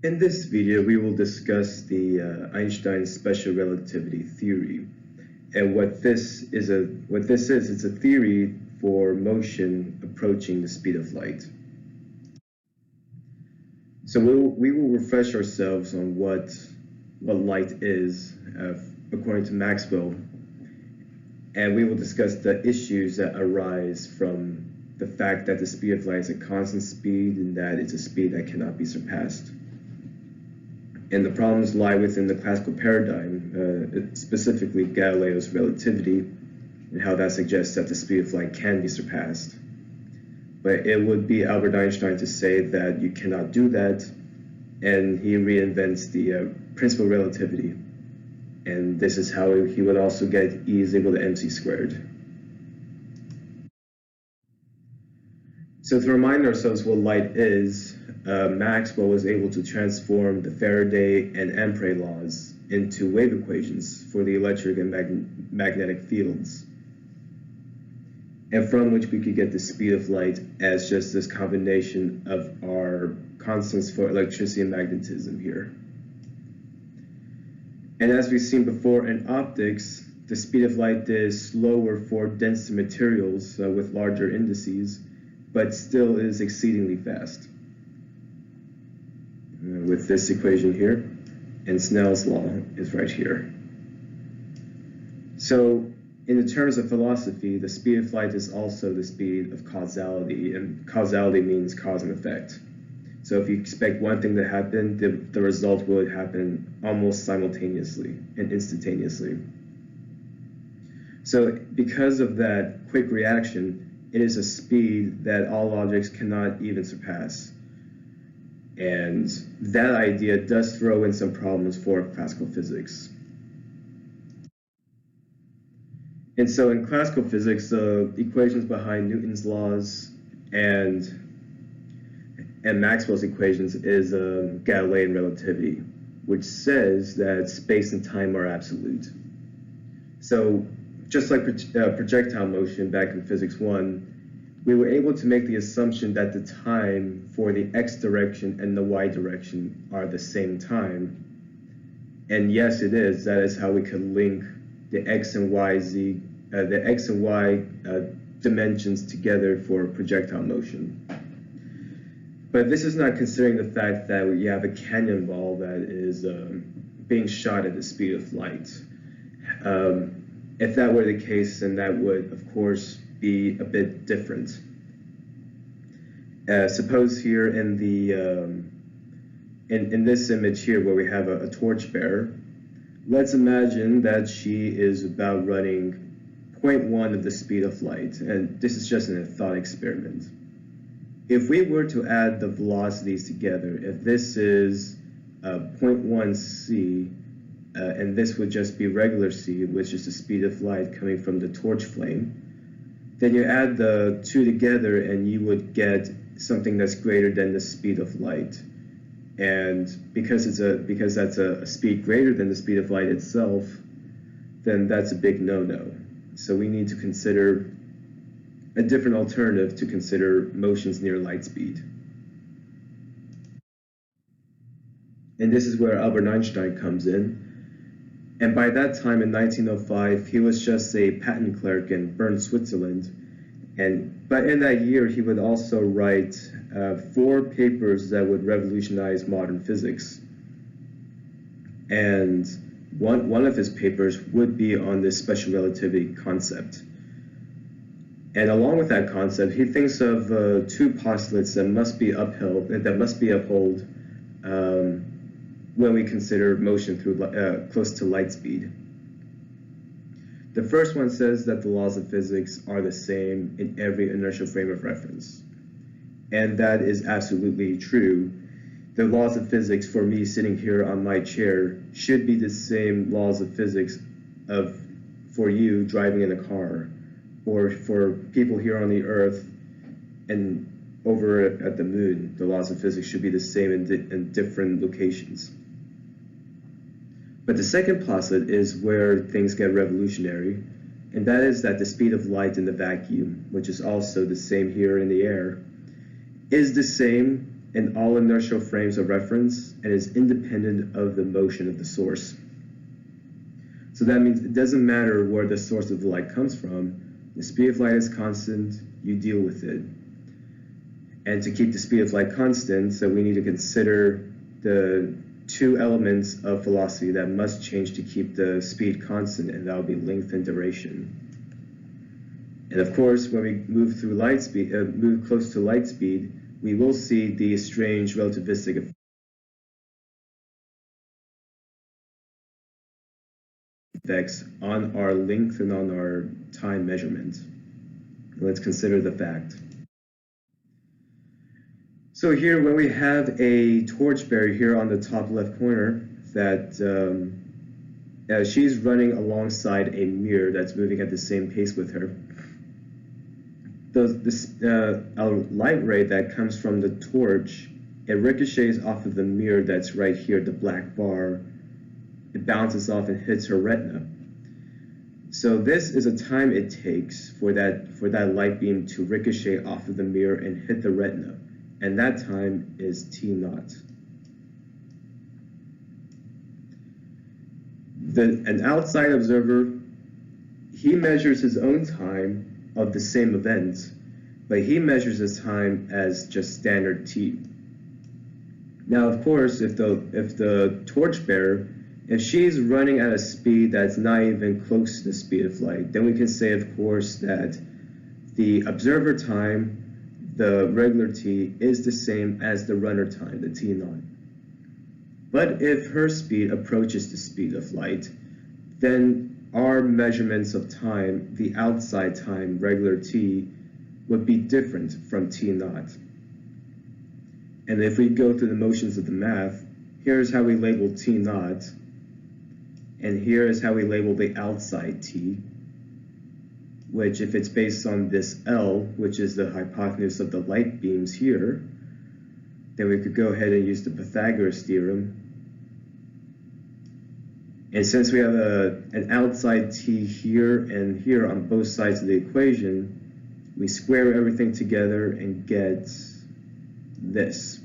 In this video, we will discuss the Einstein special relativity theory. And what this is, it's a theory for motion approaching the speed of light. So we will refresh ourselves on what light is according to Maxwell, and we will discuss the issues that arise from the fact that the speed of light is a constant speed and that it's a speed that cannot be surpassed. And the problems lie within the classical paradigm, specifically Galileo's relativity, and how that suggests that the speed of light can be surpassed. But it would be Albert Einstein to say that you cannot do that, and he reinvents the principle of relativity. And this is how he would also get E is equal to mc squared. So to remind ourselves what light is, Maxwell was able to transform the Faraday and Ampere laws into wave equations for the electric and magnetic fields, and from which we could get the speed of light as just this combination of our constants for electricity and magnetism here. And as we've seen before in optics, the speed of light is slower for denser materials with larger indices, but still is exceedingly fast with this equation here, and Snell's law is right here. So in the terms of philosophy, the speed of light is also the speed of causality, and causality means cause and effect. So if you expect one thing to happen, the result will happen almost simultaneously and instantaneously. So because of that quick reaction, it is a speed that all objects cannot even surpass. And that idea does throw in some problems for classical physics. And so in classical physics, the equations behind Newton's laws and Maxwell's equations is Galilean relativity, which says that space and time are absolute. So just like projectile motion back in physics 1, we were able to make the assumption that the time for the x direction and the y direction are the same time. And yes, it is. That is how we could link the x and y dimensions together for projectile motion. But this is not considering the fact that you have a cannonball that is being shot at the speed of light. If that were the case, then that would, of course, be a bit different. Suppose here in the in this image here where we have a torchbearer, let's imagine that she is about running 0.1 of the speed of light, and this is just a thought experiment. If we were to add the velocities together, if this is 0.1 c, and this would just be regular c, which is the speed of light coming from the torch flame, then you add the two together and you would get something that's greater than the speed of light. And because that's a speed greater than the speed of light itself, then that's a big no-no. So we need to consider a different alternative to consider motions near light speed. And this is where Albert Einstein comes in. And by that time in 1905, he was just a patent clerk in Bern, Switzerland. But in that year, he would also write 4 papers that would revolutionize modern physics. And one of his papers would be on this special relativity concept. And along with that concept, he thinks of 2 postulates that must be upheld when we consider motion through close to light speed. The first one says that the laws of physics are the same in every inertial frame of reference. And that is absolutely true. The laws of physics for me sitting here on my chair should be the same laws of physics for you driving in a car, or for people here on the Earth and over at the moon. The laws of physics should be the same in different locations. But the second postulate is where things get revolutionary, and that is that the speed of light in the vacuum, which is also the same here in the air, is the same in all inertial frames of reference and is independent of the motion of the source. So that means it doesn't matter where the source of the light comes from. The speed of light is constant, you deal with it. And to keep the speed of light constant, so we need to consider the two elements of velocity that must change to keep the speed constant, and that would be length and duration. And of course, when we move through light speed, move close to light speed, we will see the strange relativistic effects on our length and on our time measurement. Let's consider the fact. So here, when we have a torchbearer here on the top left corner, that she's running alongside a mirror that's moving at the same pace with her. A light ray that comes from the torch, it ricochets off of the mirror that's right here, the black bar. It bounces off and hits her retina. So this is a time it takes for that light beam to ricochet off of the mirror and hit the retina. And that time is t0. An outside observer, he measures his own time of the same event, but he measures his time as just standard t. Now, of course, if the torchbearer, if she's running at a speed that's not even close to the speed of light, then we can say, of course, that the observer time, the regular t, is the same as the runner time, the t0. But if her speed approaches the speed of light, then our measurements of time, the outside time, regular t, would be different from t0. And if we go through the motions of the math, here's how we label t0, and here is how we label the outside t, which if it's based on this L, which is the hypotenuse of the light beams here, then we could go ahead and use the Pythagoras theorem. And since we have an outside t here and here on both sides of the equation, we square everything together and get this,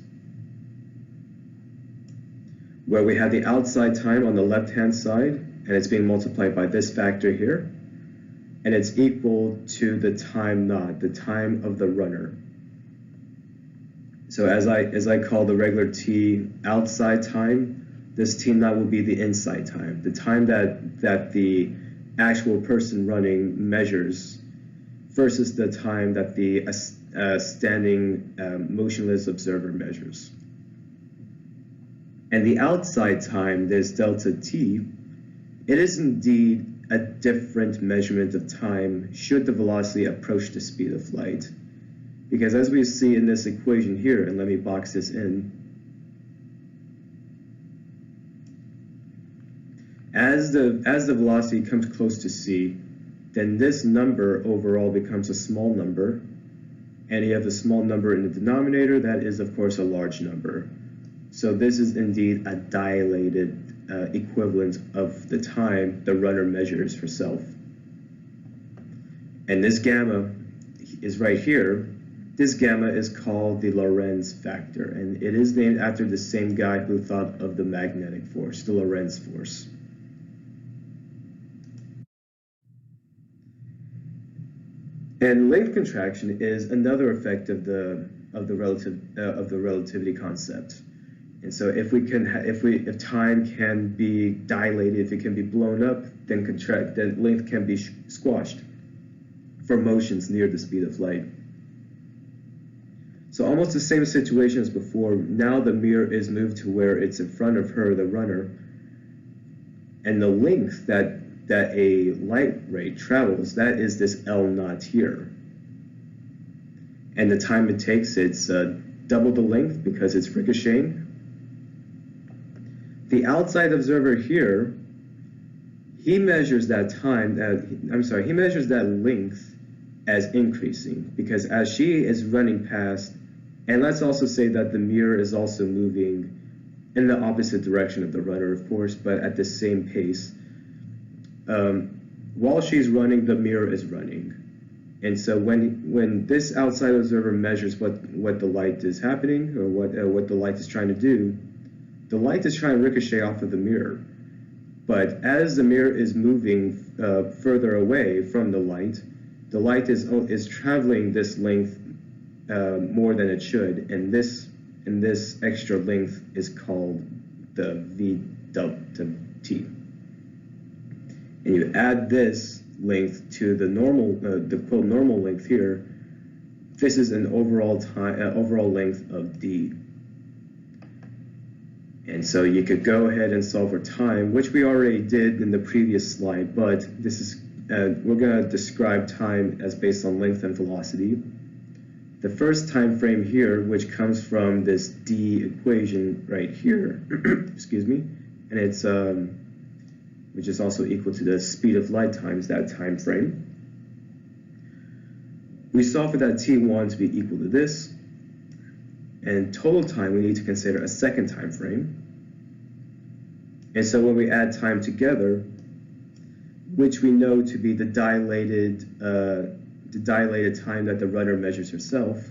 where we have the outside time on the left-hand side, and it's being multiplied by this factor here, and it's equal to the time naught, the time of the runner. So as I call the regular t outside time, this t naught will be the inside time, the time that the actual person running measures versus the time that the standing motionless observer measures. And the outside time, this delta t, it is indeed a different measurement of time should the velocity approach the speed of light. Because as we see in this equation here, and let me box this in, as the velocity comes close to c, then this number overall becomes a small number, and you have a small number in the denominator that is of course a large number. So this is indeed a dilated equivalent of the time the runner measures herself. And this gamma is right here. This gamma is called the Lorentz factor, and it is named after the same guy who thought of the magnetic force, the Lorentz force. And length contraction is another effect of the relativity concept. And so if time can be dilated, if it can be blown up, then length can be squashed for motions near the speed of light. So almost the same situation as before. Now the mirror is moved to where it's in front of her, the runner, and the length that a light ray travels, that is this L naught here. And the time it takes, it's double the length because it's ricocheting. The outside observer here, he measures that he measures that length as increasing, because as she is running past, and let's also say that the mirror is also moving in the opposite direction of the runner, of course, but at the same pace. While she's running, the mirror is running. And so when this outside observer measures what the light is happening, or what the light is trying to do, the light is trying to ricochet off of the mirror. But as the mirror is moving further away from the light is traveling this length more than it should, and this extra length is called the v delta t. And you add this length to the normal, the quote normal length here. This is an overall length of d. And so you could go ahead and solve for time, which we already did in the previous slide, but this is we're going to describe time as based on length and velocity. The first time frame here, which comes from this d equation right here, excuse me, and it's which is also equal to the speed of light times that time frame. We solve for that t1 to be equal to this, and total time we need to consider a second time frame. And so when we add time together, which we know to be the dilated time that the rudder measures herself,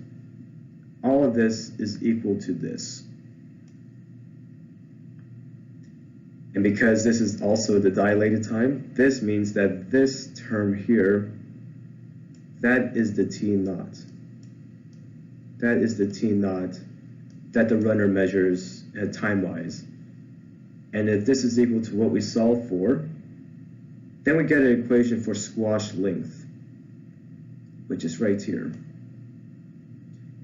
all of this is equal to this. And because this is also the dilated time, this means that this term here, that is the t naught. That is the t naught that the runner measures time-wise. And if this is equal to what we solve for, then we get an equation for squash length, which is right here.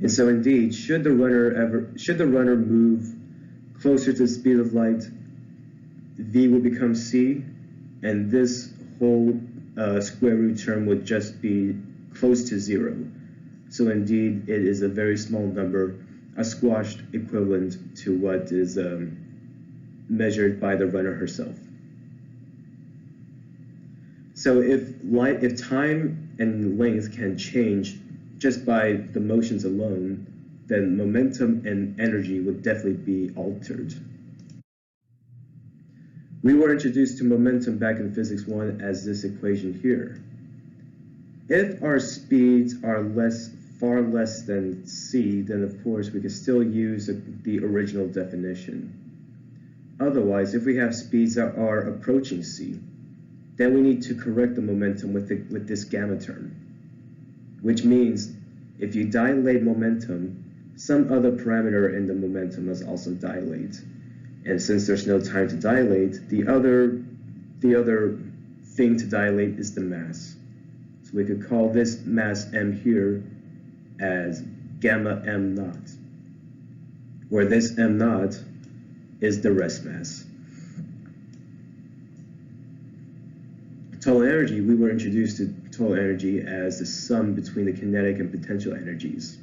And so indeed, should the runner move closer to the speed of light, v will become c, and this whole square root term would just be close to 0. So indeed, it is a very small number, a squashed equivalent to what is measured by the runner herself. So if time and length can change just by the motions alone, then momentum and energy would definitely be altered. We were introduced to momentum back in Physics 1 as this equation here. If our speeds are far less than c, then of course we can still use the original definition. Otherwise, if we have speeds that are approaching c, then we need to correct the momentum with this gamma term, which means if you dilate momentum, some other parameter in the momentum must also dilate. And since there's no time to dilate, the other thing to dilate is the mass. So we could call this mass m here as gamma m naught, where this m naught is the rest mass. Total energy, we were introduced to total energy as the sum between the kinetic and potential energies.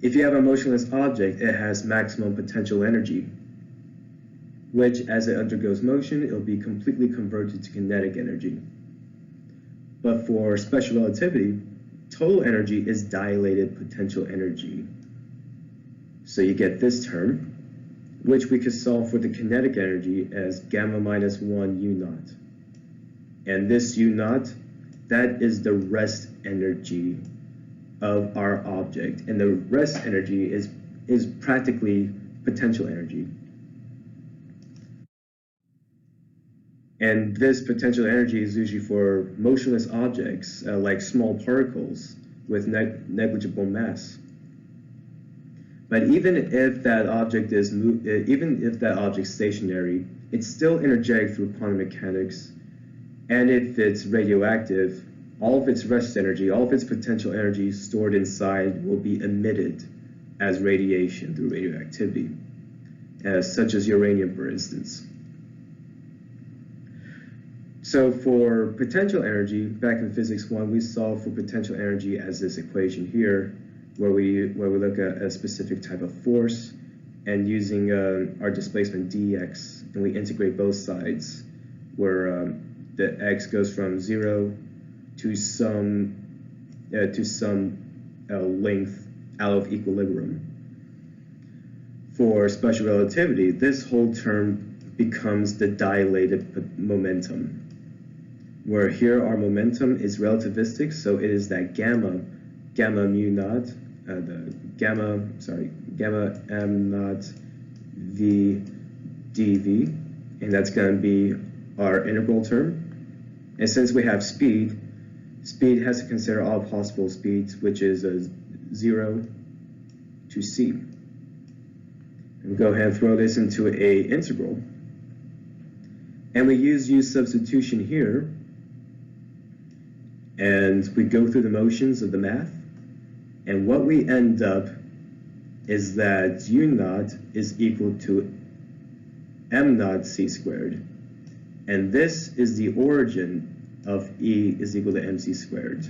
If you have a motionless object, it has maximum potential energy, which as it undergoes motion, it will be completely converted to kinetic energy. But for special relativity, total energy is dilated potential energy. So you get this term, which we could solve for the kinetic energy as gamma minus 1 u naught. And this u naught, that is the rest energy of our object. And the rest energy is practically potential energy. And this potential energy is usually for motionless objects, like small particles with negligible mass. But even if that object is stationary, it's still energetic through quantum mechanics. And if it's radioactive, all of its rest energy, all of its potential energy stored inside will be emitted as radiation through radioactivity, such as uranium, for instance. So for potential energy, back in Physics 1, we solved for potential energy as this equation here, where we look at a specific type of force, and using our displacement dx, and we integrate both sides, where the x goes from 0 to some length out of equilibrium. For special relativity, this whole term becomes the dilated momentum. where here our momentum is relativistic, so it is that gamma mu naught, the gamma m naught v dv, and that's going to be our integral term. And since we have speed has to consider all possible speeds, which is a 0 to c. And we'll go ahead and throw this into a integral. And we use u substitution here, and we go through the motions of the math, and what we end up is that u naught is equal to m naught c squared, and this is the origin of E is equal to mc squared.